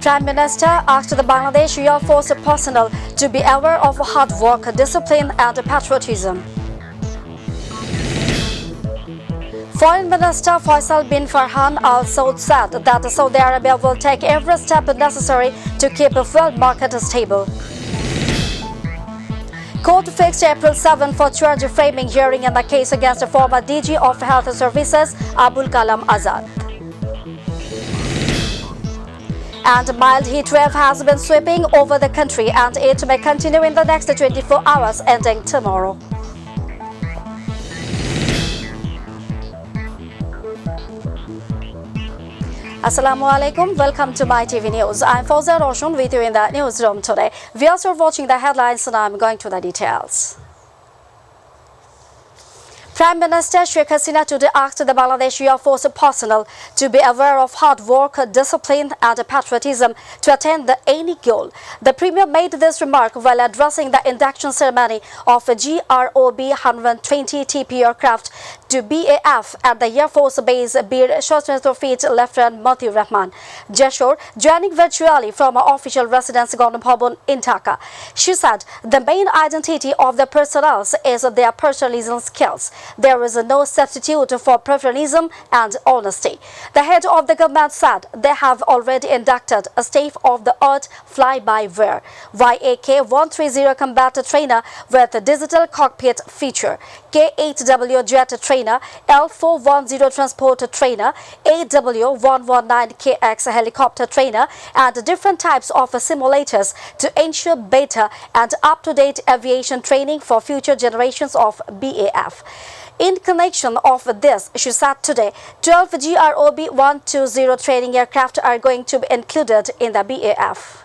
Prime Minister asked the Bangladesh Air Force personnel to be aware of hard work, discipline and patriotism. Foreign Minister Faisal bin Farhan Al Saud said that Saudi Arabia will take every step necessary to keep the world market stable. Court fixed April 7 for charge framing hearing in the case against the former DG of Health Services Abul Kalam Azad. And mild heat wave has been sweeping over the country and it may continue in the next 24 hours ending tomorrow. Assalamu alaikum, welcome to Mytv News. I'm Fawzia Roshan with you in the newsroom today. We are still watching the headlines and I'm going to the details. Prime Minister Sheikh Hasina today asked the Bangladesh Air Force personnel to be aware of hard work, discipline and patriotism to attain any goal. The Premier made this remark while addressing the induction ceremony of a GROB 120 TP aircraft to BAF at the Air Force Base Bir Shotmethofit Lieutenant Mati Rahman Jashore, joining virtually from her official residence Gandhi Bhavan in Dhaka. She said the main identity of the personnel is their professionalism skills. There is no substitute for professionalism and honesty. The head of the government said they have already inducted a state-of-the-art fly-by-wire YAK-130 combat trainer with a digital cockpit feature, K-8W jet trainer, L-410 transport trainer, AW-119KX helicopter trainer, and different types of simulators to ensure better and up-to-date aviation training for future generations of BAF. In connection of this, she said today, 12 GROB 120 training aircraft are going to be included in the BAF.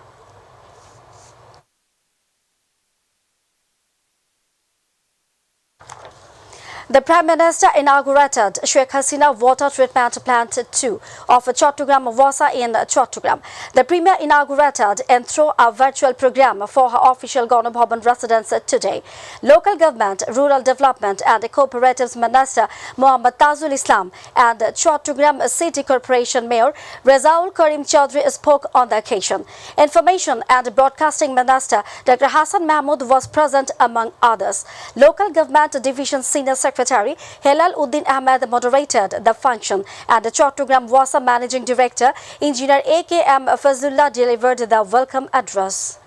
The Prime Minister inaugurated Sheikh Hasina Water Treatment Plant 2 of Chattogram Wasa in Chattogram. The Premier inaugurated and through a virtual program for her official Gandhi Bhavan residence today. Local Government, Rural Development and Cooperatives Minister Muhammad Tajul Islam and Chattogram City Corporation Mayor Rezaul Karim Chaudhry spoke on the occasion. Information and Broadcasting Minister Dr. Hassan Mahmood was present among others. Local Government Division Senior Secretary Helal Uddin Ahmed moderated the function and the Chattogram Wasa Managing Director Engineer AKM Fazullah delivered the welcome address.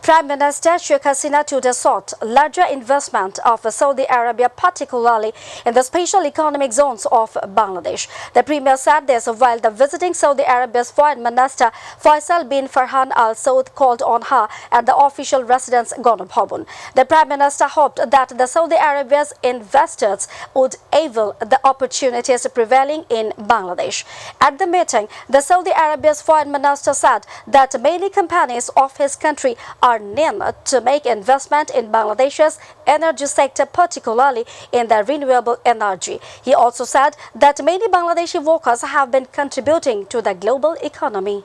Prime Minister Sheikh Hasina today sought larger investment of Saudi Arabia, particularly in the special economic zones of Bangladesh. The Premier said this while the visiting Saudi Arabia's Foreign Minister Faisal bin Farhan Al Saud called on her at the official residence Gandhi Bhavan. The Prime Minister hoped that the Saudi Arabia's investors would avail the opportunities prevailing in Bangladesh. At the meeting, the Saudi Arabia's Foreign Minister said that many companies of his country are known to make investment in Bangladesh's energy sector, particularly in the renewable energy. He also said that many Bangladeshi workers have been contributing to the global economy.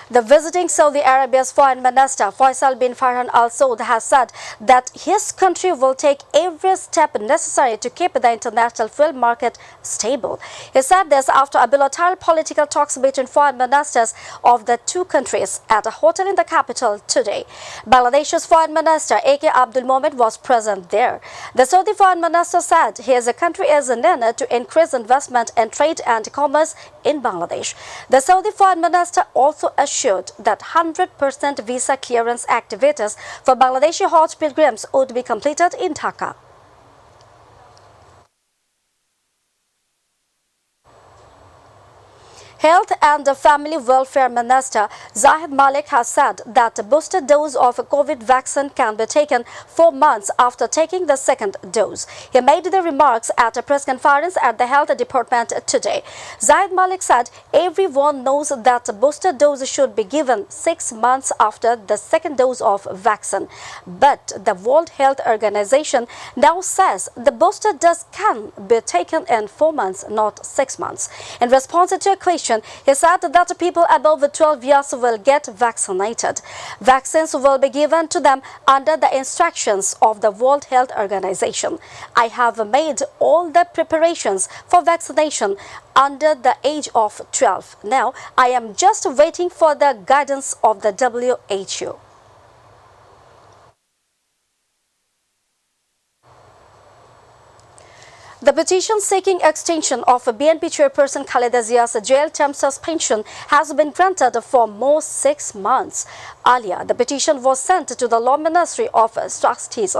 The visiting Saudi Arabia's Foreign Minister Faisal bin Farhan Al Saud has said that his country will take every step necessary to keep the international fuel market stable. He said this after a bilateral political talks between foreign ministers of the two countries at a hotel in the capital today. Bangladesh's Foreign Minister A.K. Abdul Mohamed was present there. The Saudi Foreign Minister said his country is eager to increase investment and trade and commerce in Bangladesh. The Saudi Foreign Minister also assured that 100% visa clearance activities for Bangladeshi Hajj pilgrims would be completed in Dhaka. Health and Family Welfare Minister Zahid Malik has said that a booster dose of COVID vaccine can be taken 4 months after taking the second dose. He made the remarks at a press conference at the Health Department today. Zahid Malik said everyone knows that a booster dose should be given 6 months after the second dose of vaccine. But the World Health Organization now says the booster dose can be taken in 4 months, not 6 months. In response to a question information, he said that people above 12 years will get vaccinated. Vaccines will be given to them under the instructions of the World Health Organization. I have made all the preparations for vaccination under the age of 12. Now, I am just waiting for the guidance of the WHO. The petition seeking extension of BNP chairperson Khaleda Zia's jail term suspension has been granted for more 6 months. Earlier, the petition was sent to the Law Ministry of Trustees,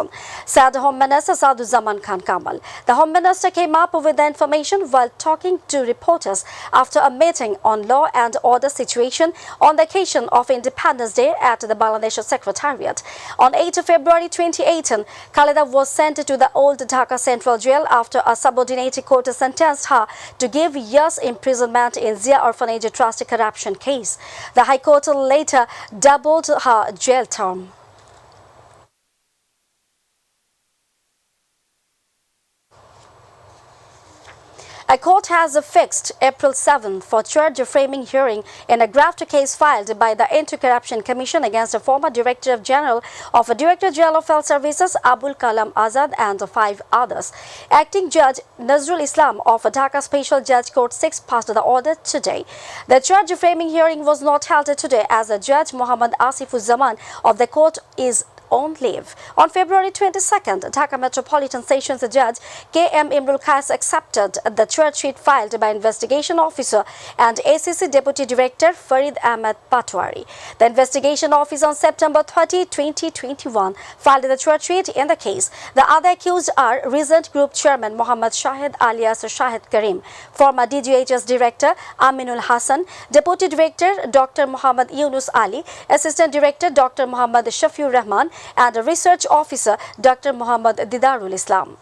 said Home Minister Saduzzaman Khan Kamal. The Home Minister came up with the information while talking to reporters after a meeting on law and order situation on the occasion of Independence Day at the Bangladesh Secretariat. On 8 February 2018, Khaleda was sent to the old Dhaka Central Jail after a subordinate court sentenced her to give years imprisonment in Zia Orphanage Trust corruption case. The High Court later doubled her jail term. A court has fixed April 7 for charge framing hearing in a graft case filed by the Anti-Corruption Commission against the former Director General of Director General of Health Services Abul Kalam Azad and 5 others. Acting Judge Nazrul Islam of Dhaka Special Judge Court 6 passed the order today. The charge framing hearing was not held today as Judge Muhammad Asifuzzaman of the court is on leave. On February 22nd, Dhaka Metropolitan Sessions Judge K.M. Imrul Khas accepted the charge sheet filed by Investigation Officer and ACC Deputy Director Farid Ahmed Patwari. The Investigation Officer on September 30, 2021 filed the charge sheet in the case. The other accused are Recent Group Chairman Mohammad Shahid alias Shahid Karim, former DGHS Director Aminul Hassan, Deputy Director Dr. Muhammad Yunus Ali, Assistant Director Dr. Muhammad Shafiur Rahman, and Research Officer Dr. Muhammad Didarul Islam.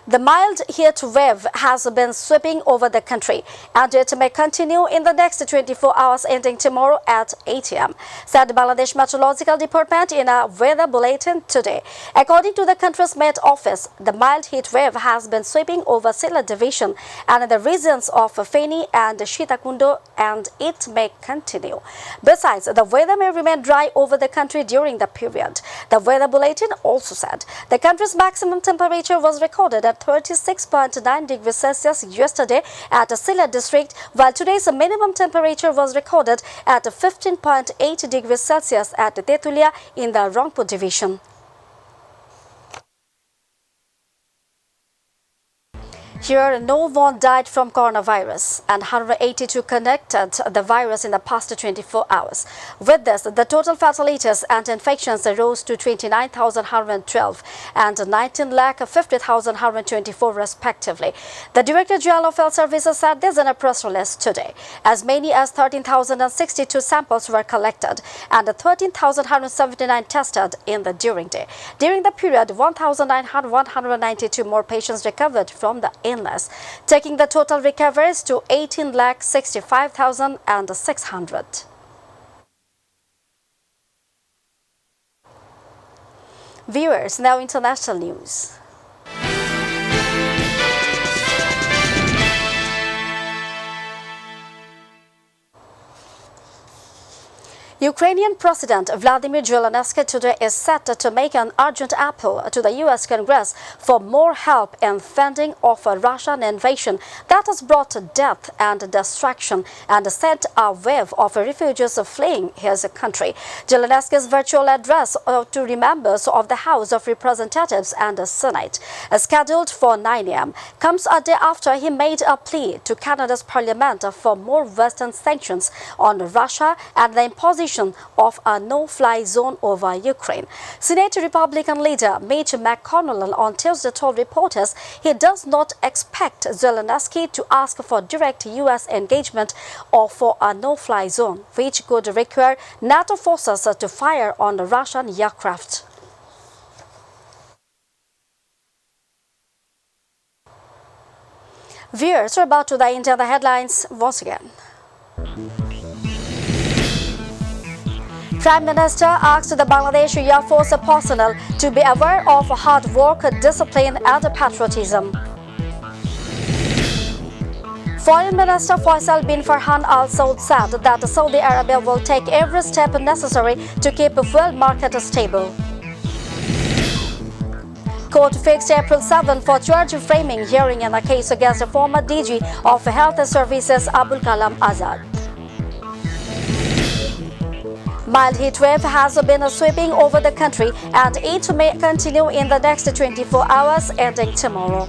The mild heat wave has been sweeping over the country and it may continue in the next 24 hours ending tomorrow at 8 am, said Bangladesh Meteorological Department in a weather bulletin today. According to the country's Met Office, the mild heat wave has been sweeping over Zilla division and the regions of Feni and Shitakundo and it may continue. Besides, the weather may remain dry over the country during the period. The weather bulletin also said the country's maximum temperature was recorded at 36.9 degrees Celsius yesterday at Zilla district, while today's minimum temperature was recorded at 15.8 degrees Celsius at Tetulia in the Rangpur division. Here, no one died from coronavirus and 182 connected the virus in the past 24 hours. With this, the total fatalities and infections rose to 29,112 and 19,50,124 respectively. The Director General of Health Services said this in a press release today. As many as 13,062 samples were collected and 13,179 tested in the during day. During the period, 192 more patients recovered from the illness, taking the total recoveries to 18,65,600. Viewers, now international news. Ukrainian President Vladimir Zelensky today is set to make an urgent appeal to the U.S. Congress for more help in fending off a Russian invasion that has brought death and destruction and sent a wave of refugees fleeing his country. Zelensky's virtual address to members of the House of Representatives and the Senate, scheduled for 9 a.m., comes a day after he made a plea to Canada's parliament for more Western sanctions on Russia and the imposition of a no-fly zone over Ukraine. Senate Republican leader Mitch McConnell on Tuesday told reporters he does not expect Zelensky to ask for direct U.S. engagement or for a no-fly zone, which could require NATO forces to fire on Russian aircraft. Viewers, we're about to dive into the headlines once again. Prime Minister asked the Bangladesh Air Force personnel to be aware of hard work, discipline and patriotism. Foreign Minister Faisal bin Farhan Al Saud said that Saudi Arabia will take every step necessary to keep the fuel market stable. Court fixed April 7 for charge framing hearing in a case against the former DG of Health Services Abul Kalam Azad. Mild heat wave has been sweeping over the country and it may continue in the next 24 hours ending tomorrow.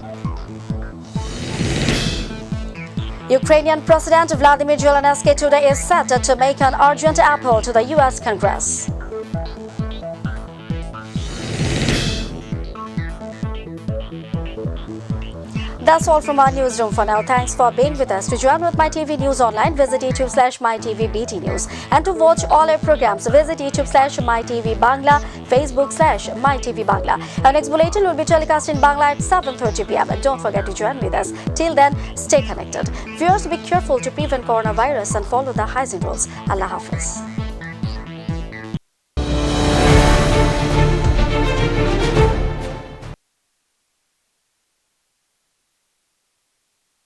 Ukrainian President Vladimir Zelensky today is set to make an urgent appeal to the US Congress. That's all from our newsroom for now. Thanks for being with us. To join with MyTV News online, visit YouTube/MyTVBT News. And to watch all our programs, visit YouTube/MyTVBangla, Facebook/MyTVBangla. Our next bulletin will be telecast in Bangla at 7:30 p.m. And don't forget to join with us. Till then, stay connected. Viewers, be careful to prevent coronavirus and follow the hygiene rules. Allah Hafiz.